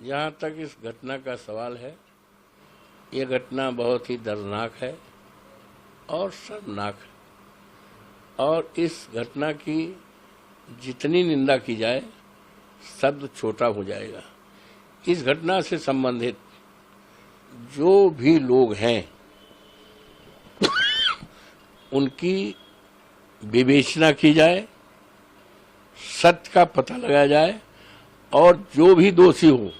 जहाँ तक इस घटना का सवाल है, ये घटना बहुत ही दर्दनाक है और शर्मनाक है और इस घटना की जितनी निंदा की जाए शब्द छोटा हो जाएगा। इस घटना से संबंधित जो भी लोग हैं उनकी विवेचना की जाए, सत्य का पता लगाया जाए और जो भी दोषी हो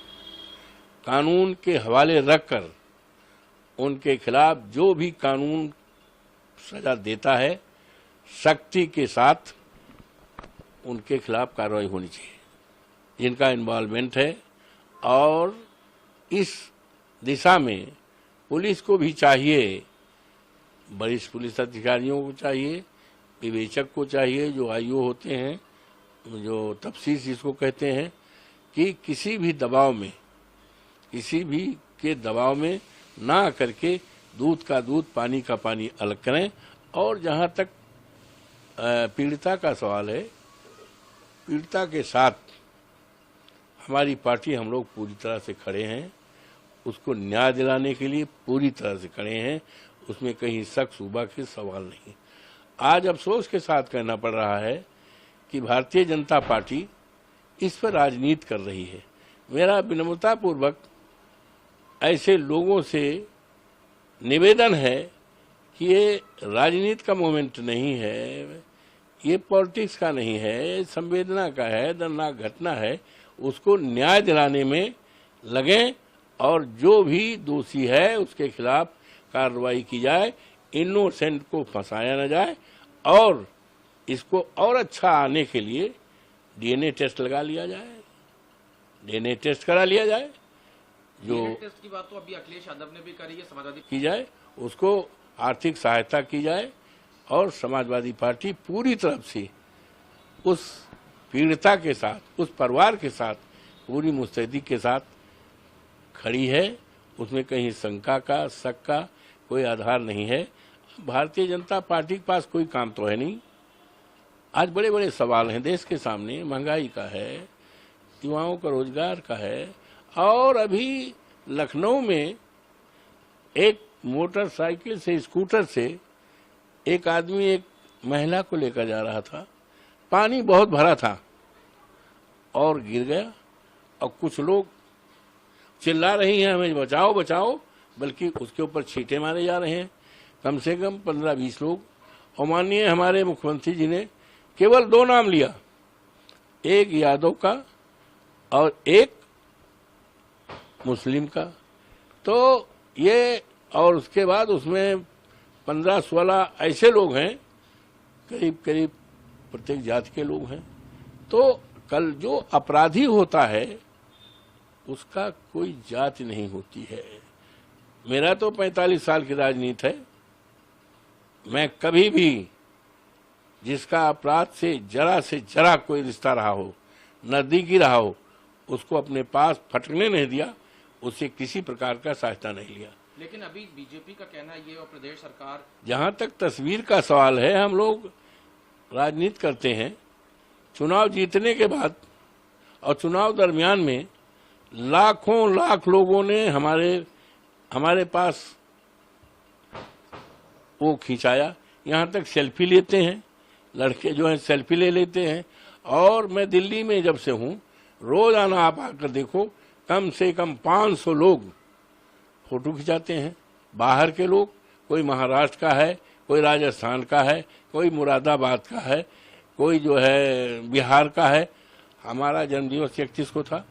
कानून के हवाले रखकर उनके खिलाफ जो भी कानून सजा देता है सख्ती के साथ उनके खिलाफ कार्रवाई होनी चाहिए जिनका इन्वॉल्वमेंट है। और इस दिशा में पुलिस को भी चाहिए, वरिष्ठ पुलिस अधिकारियों को चाहिए, विवेचक को चाहिए, जो आईओ होते हैं, जो तफ्तीश जिसको कहते हैं, कि किसी भी दबाव में, किसी भी के दबाव में ना करके दूध का दूध पानी का पानी अलग करें। और जहां तक पीड़िता का सवाल है, पीड़िता के साथ हमारी पार्टी, हम लोग पूरी तरह से खड़े हैं, उसको न्याय दिलाने के लिए पूरी तरह से खड़े हैं, उसमें कहीं शक शुबा के सवाल नहीं। आज अफसोस के साथ कहना पड़ रहा है कि भारतीय जनता पार्टी इस पर राजनीति कर रही है। मेरा विनम्रतापूर्वक ऐसे लोगों से निवेदन है कि ये राजनीति का मोमेंट नहीं है, ये पॉलिटिक्स का नहीं है, संवेदना का है, दर्दनाक घटना है, उसको न्याय दिलाने में लगें और जो भी दोषी है उसके खिलाफ कार्रवाई की जाए, इनोसेंट को फंसाया न जाए और इसको और अच्छा आने के लिए डीएनए टेस्ट लगा लिया जाए, डीएनए टेस्ट करा लिया जाए। जो टेस्ट की बात तो अभी अखिलेश यादव ने भी करी है, समाजवादी की जाए, उसको आर्थिक सहायता की जाए और समाजवादी पार्टी पूरी तरफ से उस पीड़िता के साथ, उस परिवार के साथ पूरी मुस्तैदी के साथ खड़ी है। उसमें कहीं शंका का, शक का कोई आधार नहीं है। भारतीय जनता पार्टी के पास कोई काम तो है नहीं। आज बड़े बड़े सवाल हैं देश के सामने, महंगाई का है, युवाओं का रोजगार का है। और अभी लखनऊ में एक मोटरसाइकिल से, स्कूटर से एक आदमी एक महिला को लेकर जा रहा था, पानी बहुत भरा था और गिर गया और कुछ लोग चिल्ला रही हैं हमें बचाओ बचाओ, बल्कि उसके ऊपर छींटे मारे जा रहे हैं। कम से कम 15-20 लोग। और माननीय हमारे मुख्यमंत्री जी ने केवल 2 नाम लिया, एक यादव का और एक मुस्लिम का। तो ये, और उसके बाद उसमें 15-16 ऐसे लोग हैं, करीब करीब प्रत्येक जाति के लोग हैं। तो कल जो अपराधी होता है उसका कोई जाति नहीं होती है। मेरा तो 45 साल की राजनीति है, मैं कभी भी जिसका अपराध से जरा कोई रिश्ता रहा हो, नजदीकी रहा हो, उसको अपने पास फटकने नहीं दिया, उससे किसी प्रकार का सहायता नहीं लिया। लेकिन अभी बीजेपी का कहना ये और प्रदेश सरकार, जहां तक तस्वीर का सवाल है, हम लोग राजनीति करते हैं, चुनाव जीतने के बाद और चुनाव दरमियान में लाखों लाख लोगों ने हमारे पास वो खिंचाया। यहाँ तक सेल्फी लेते हैं, लड़के जो हैं सेल्फी ले लेते हैं। और मैं दिल्ली में जब से हूँ, रोजाना आप आकर देखो, कम से कम 500 लोग फोटो खिंचाते हैं। बाहर के लोग, कोई महाराष्ट्र का है, कोई राजस्थान का है, कोई मुरादाबाद का है, कोई जो है बिहार का है। हमारा जन्मदिवस 31 को था,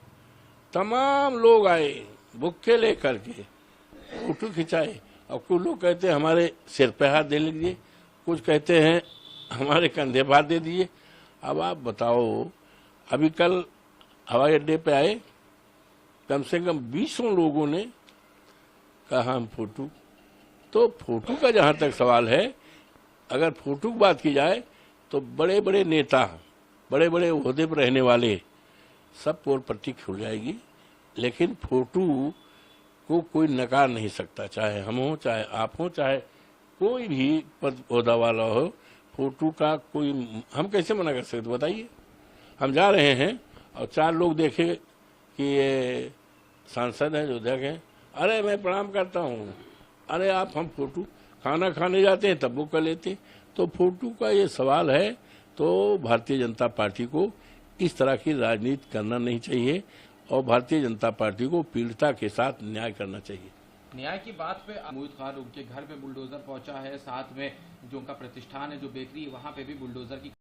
तमाम लोग आए बुक्के लेकर के, फोटो खिंचाए। और कुछ लोग कहते हैं हमारे सिर पे हाथ दे लीजिए, कुछ कहते हैं हमारे कंधे पर हाथ दे दीजिए। अब आप बताओ, अभी कल हवाई अड्डे पे आए, कम से कम 20 लोगों ने कहा हम फोटो। तो फोटो का जहाँ तक सवाल है, अगर फोटो की बात की जाए तो बड़े बड़े नेता, बड़े बड़े ओहदे पर रहने वाले सब पोल पट्टी खुल जाएगी, लेकिन फोटो को कोई नकार नहीं सकता, चाहे हम हो, चाहे आप हो, चाहे कोई भी पद ओहदा वाला हो। फोटो का कोई, हम कैसे मना कर सकते बताइए। हम जा रहे हैं और 4 लोग देखे कि ये सांसद हैं, जो अध्यक्ष हैं, अरे मैं प्रणाम करता हूँ, अरे आप हम फोटो खाना खाने जाते हैं तब वो कर लेते हैं। तो फोटो का ये सवाल है, तो भारतीय जनता पार्टी को इस तरह की राजनीति करना नहीं चाहिए और भारतीय जनता पार्टी को पीड़िता के साथ न्याय करना चाहिए। न्याय की बात पे मोहित खान उनके घर पे बुलडोजर पहुंचा है, साथ में जो उनका प्रतिष्ठान है, जो बेकरी, वहां पे भी बुलडोजर की